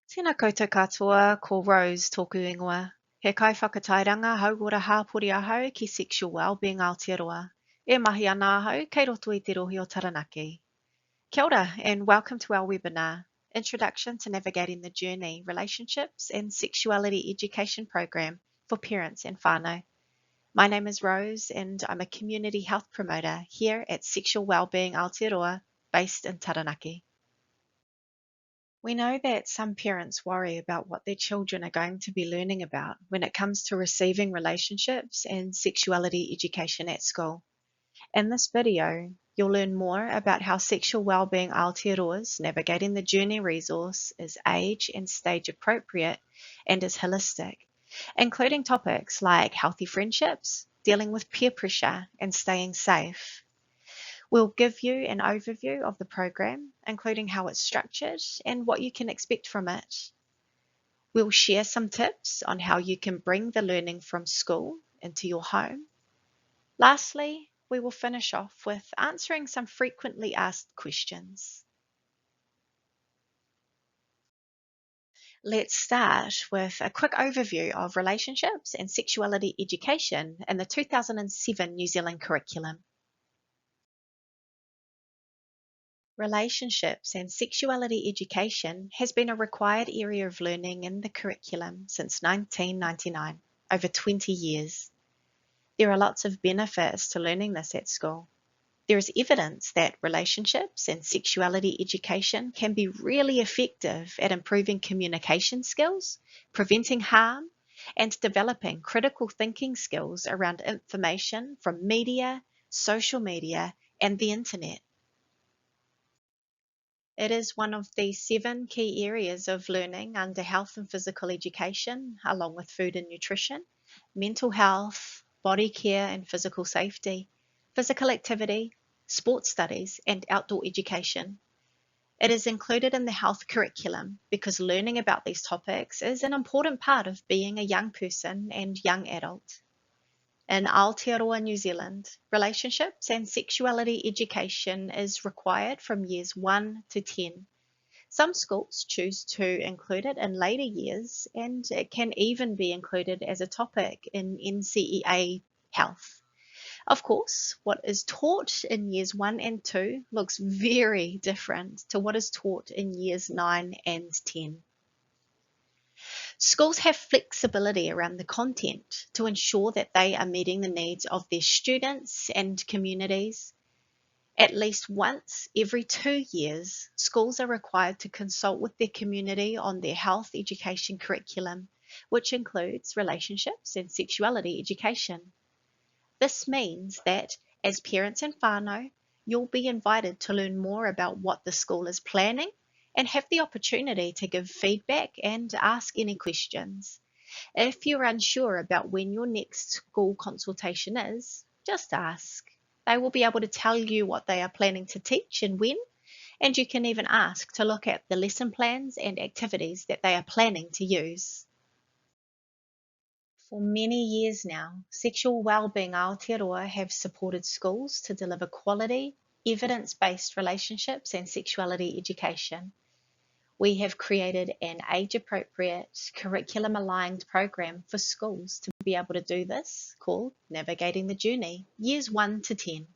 Tēnā koutou katoa, ko Rose tōku ingoa. He kai whakatairanga hauora hāpori ahau ki Sexual Wellbeing Aotearoa. E mahi ana ahau, kei roto i te rohi o Taranaki. Kia ora and welcome to our webinar, Introduction to Navigating the Journey, Relationships and Sexuality Education Program for Parents and Whānau. My name is Rose and I'm a community health promoter here at Sexual Wellbeing Aotearoa, based in Taranaki. We know that some parents worry about what their children are going to be learning about when it comes to receiving relationships and sexuality education at school. In this video, you'll learn more about how Sexual Wellbeing Aotearoa's Navigating the Journey resource is age and stage appropriate and is holistic, including topics like healthy friendships, dealing with peer pressure, and staying safe. We'll give you an overview of the program, including how it's structured and what you can expect from it. We'll share some tips on how you can bring the learning from school into your home. Lastly, we will finish off with answering some frequently asked questions. Let's start with a quick overview of relationships and sexuality education in the 2007 New Zealand curriculum. Relationships and sexuality education has been a required area of learning in the curriculum since 1999, over 20 years. There are lots of benefits to learning this at school. There is evidence that relationships and sexuality education can be really effective at improving communication skills, preventing harm, and developing critical thinking skills around information from media, social media, and the internet. It is one of the 7 key areas of learning under health and physical education, along with food and nutrition, mental health, body care and physical safety, physical activity, sports studies, and outdoor education. It is included in the health curriculum because learning about these topics is an important part of being a young person and young adult. In Aotearoa, New Zealand, relationships and sexuality education is required from years 1 to 10. Some schools choose to include it in later years, and it can even be included as a topic in NCEA health. Of course, what is taught in years 1 and 2 looks very different to what is taught in years 9 and 10. Schools have flexibility around the content to ensure that they are meeting the needs of their students and communities. At least once every 2 years, schools are required to consult with their community on their health education curriculum, which includes relationships and sexuality education. This means that as parents and whānau, you'll be invited to learn more about what the school is planning and have the opportunity to give feedback and ask any questions. If you're unsure about when your next school consultation is, just ask. They will be able to tell you what they are planning to teach and when, and you can even ask to look at the lesson plans and activities that they are planning to use. For many years now, Sexual Wellbeing Aotearoa have supported schools to deliver quality, evidence-based relationships and sexuality education. We have created an age-appropriate, curriculum-aligned program for schools to be able to do this, called Navigating the Journey, years 1 to 10.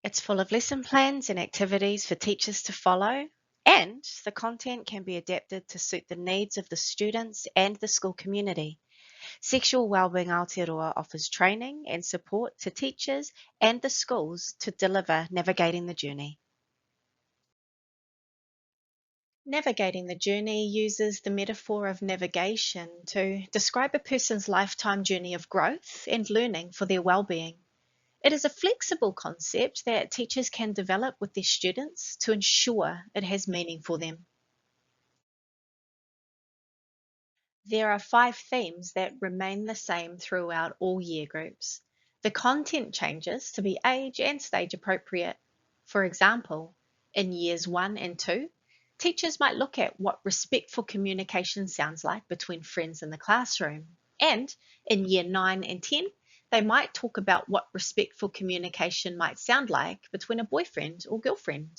It's full of lesson plans and activities for teachers to follow, and the content can be adapted to suit the needs of the students and the school community. Sexual Wellbeing Aotearoa offers training and support to teachers and the schools to deliver Navigating the Journey. Navigating the journey uses the metaphor of navigation to describe a person's lifetime journey of growth and learning for their well-being. It is a flexible concept that teachers can develop with their students to ensure it has meaning for them. There are 5 themes that remain the same throughout all year groups. The content changes to be age and stage appropriate. For example, in years 1 and 2, teachers might look at what respectful communication sounds like between friends in the classroom. And in year 9 and 10, they might talk about what respectful communication might sound like between a boyfriend or girlfriend.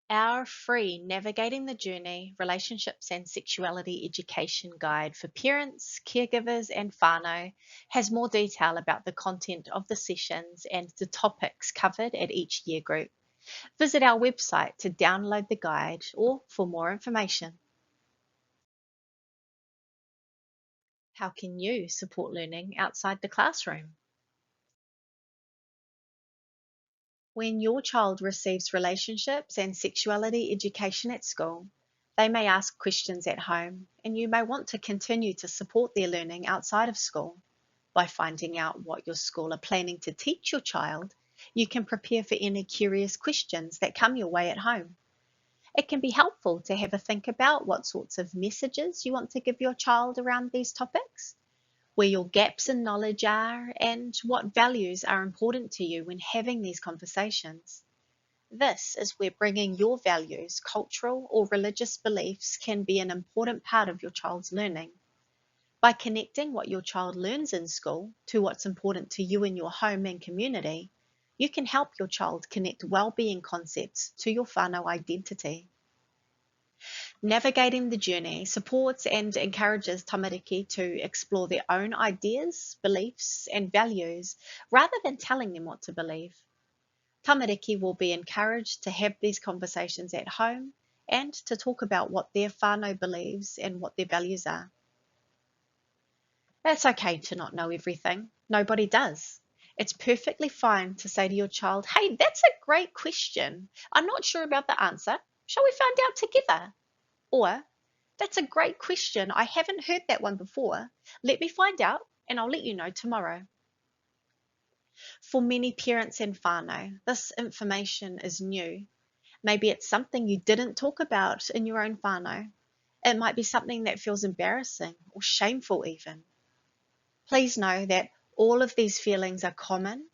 Our free Navigating the Journey Relationships and Sexuality Education Guide for parents, caregivers, and whānau has more detail about the content of the sessions and the topics covered at each year group. Visit our website to download the guide or for more information. How can you support learning outside the classroom? When your child receives relationships and sexuality education at school, they may ask questions at home, and you may want to continue to support their learning outside of school. By finding out what your school are planning to teach your child, you can prepare for any curious questions that come your way at home. It can be helpful to have a think about what sorts of messages you want to give your child around these topics, where your gaps in knowledge are, and what values are important to you when having these conversations. This is where bringing your values, cultural or religious beliefs can be an important part of your child's learning. By connecting what your child learns in school to what's important to you in your home and community, you can help your child connect well-being concepts to your whānau identity. Navigating the Journey supports and encourages tamariki to explore their own ideas, beliefs, and values rather than telling them what to believe. Tamariki will be encouraged to have these conversations at home and to talk about what their whānau believes and what their values are. It's okay to not know everything. Nobody does. It's perfectly fine to say to your child, "Hey, that's a great question. I'm not sure about the answer. Shall we find out together?" Or, "That's a great question. I haven't heard that one before. Let me find out and I'll let you know tomorrow." For many parents and whānau, this information is new. Maybe it's something you didn't talk about in your own whānau. It might be something that feels embarrassing or shameful even. Please know that all of these feelings are common,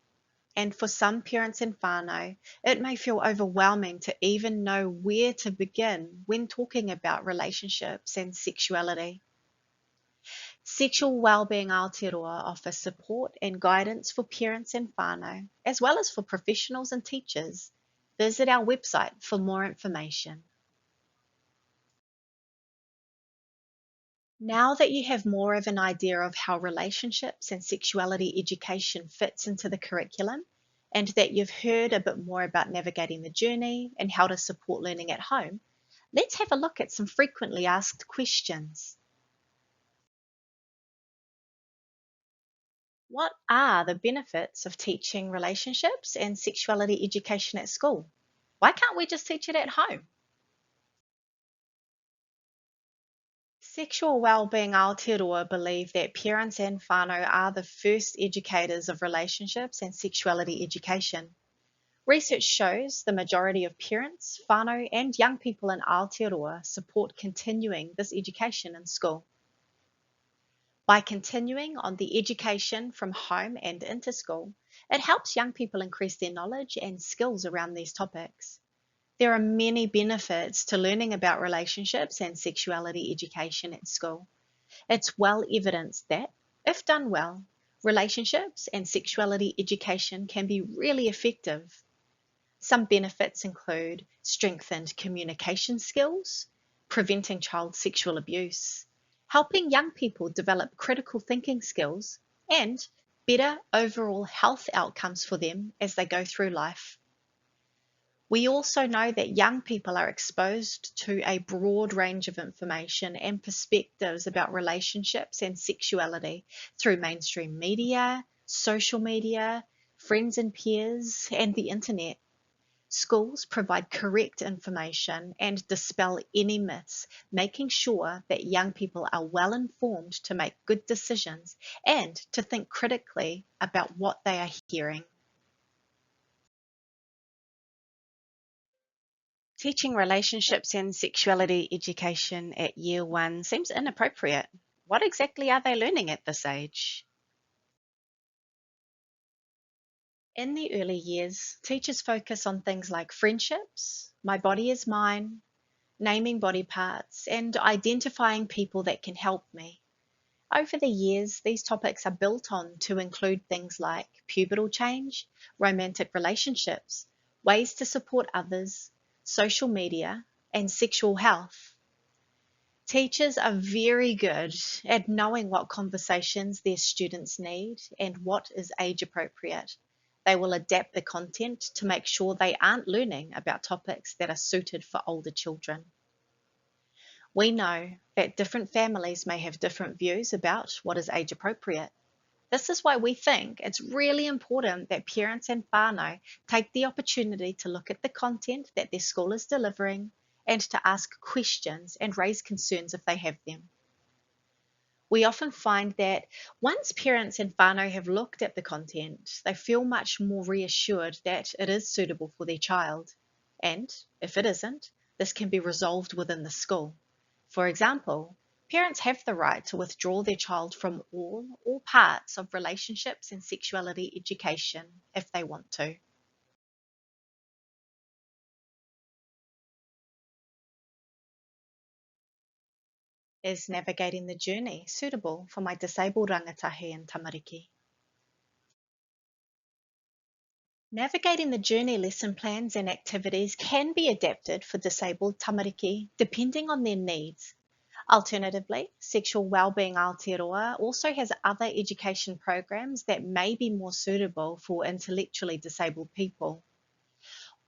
and for some parents and whānau, it may feel overwhelming to even know where to begin when talking about relationships and sexuality. Sexual Wellbeing Aotearoa offers support and guidance for parents and whānau, as well as for professionals and teachers. Visit our website for more information. Now that you have more of an idea of how relationships and sexuality education fits into the curriculum, and that you've heard a bit more about navigating the journey and how to support learning at home, let's have a look at some frequently asked questions. What are the benefits of teaching relationships and sexuality education at school? Why can't we just teach it at home? Sexual Wellbeing Aotearoa believe that parents and whānau are the first educators of relationships and sexuality education. Research shows the majority of parents, whānau, and young people in Aotearoa support continuing this education in school. By continuing on the education from home and into school, it helps young people increase their knowledge and skills around these topics. There are many benefits to learning about relationships and sexuality education at school. It's well evidenced that, if done well, relationships and sexuality education can be really effective. Some benefits include strengthened communication skills, preventing child sexual abuse, helping young people develop critical thinking skills, and better overall health outcomes for them as they go through life. We also know that young people are exposed to a broad range of information and perspectives about relationships and sexuality through mainstream media, social media, friends and peers, and the internet. Schools provide correct information and dispel any myths, making sure that young people are well informed to make good decisions and to think critically about what they are hearing. Teaching relationships and sexuality education at year one seems inappropriate. What exactly are they learning at this age? In the early years, teachers focus on things like friendships, my body is mine, naming body parts, and identifying people that can help me. Over the years, these topics are built on to include things like pubertal change, romantic relationships, ways to support others, social media, and sexual health. Teachers are very good at knowing what conversations their students need and what is age appropriate. They will adapt the content to make sure they aren't learning about topics that are suited for older children. We know that different families may have different views about what is age appropriate. This is why we think it's really important that parents and whānau take the opportunity to look at the content that their school is delivering and to ask questions and raise concerns if they have them. We often find that once parents and whānau have looked at the content, they feel much more reassured that it is suitable for their child. And if it isn't, this can be resolved within the school. For example, parents have the right to withdraw their child from all or parts of relationships and sexuality education if they want to. Is navigating the journey suitable for my disabled rangatahi and tamariki? Navigating the journey lesson plans and activities can be adapted for disabled tamariki depending on their needs. Alternatively, Sexual Wellbeing Aotearoa also has other education programs that may be more suitable for intellectually disabled people.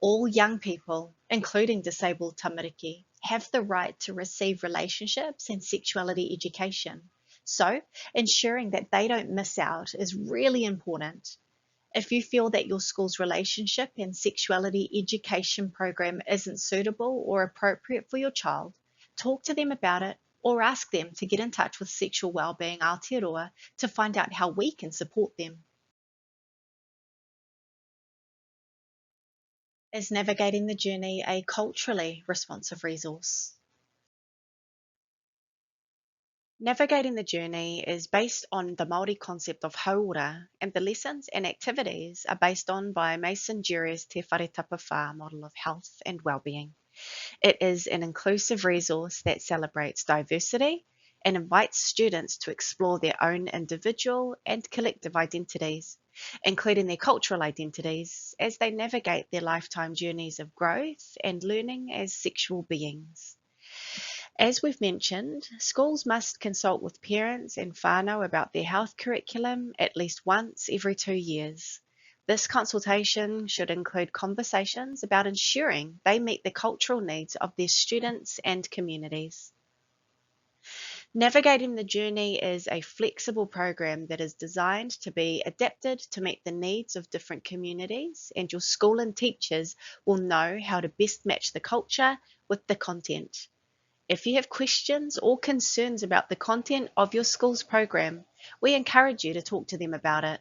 All young people, including disabled tamariki, have the right to receive relationships and sexuality education. So, ensuring that they don't miss out is really important. If you feel that your school's relationship and sexuality education program isn't suitable or appropriate for your child, talk to them about it or ask them to get in touch with Sexual Wellbeing Aotearoa to find out how we can support them. Is navigating the journey a culturally responsive resource? Navigating the journey is based on the Māori concept of hauora, and the lessons and activities are based on by Mason Jerry's Te Whare Tapa Whā model of health and well-being. It is an inclusive resource that celebrates diversity and invites students to explore their own individual and collective identities, including their cultural identities, as they navigate their lifetime journeys of growth and learning as sexual beings. As we've mentioned, schools must consult with parents and whānau about their health curriculum at least once every 2 years. This consultation should include conversations about ensuring they meet the cultural needs of their students and communities. Navigating the Journey is a flexible program that is designed to be adapted to meet the needs of different communities, and your school and teachers will know how to best match the culture with the content. If you have questions or concerns about the content of your school's program, we encourage you to talk to them about it.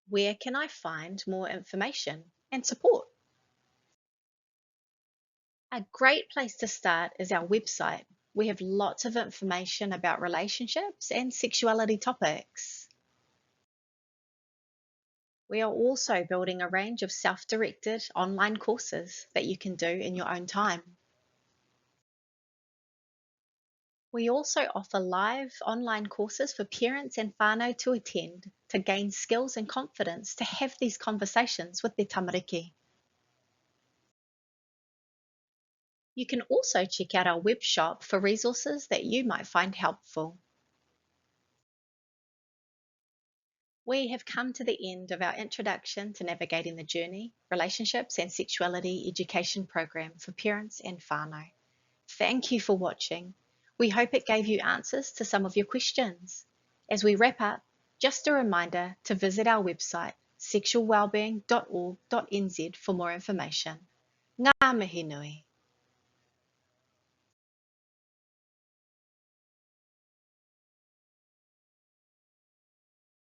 Where can I find more information and support? A great place to start is our website. We have lots of information about relationships and sexuality topics. We are also building a range of self-directed online courses that you can do in your own time. We also offer live online courses for parents and whānau to attend to gain skills and confidence to have these conversations with their tamariki. You can also check out our web shop for resources that you might find helpful. We have come to the end of our introduction to navigating the journey, relationships and sexuality education program for parents and whānau. Thank you for watching. We hope it gave you answers to some of your questions. As we wrap up, just a reminder to visit our website, sexualwellbeing.org.nz for more information. Ngā mihi nui.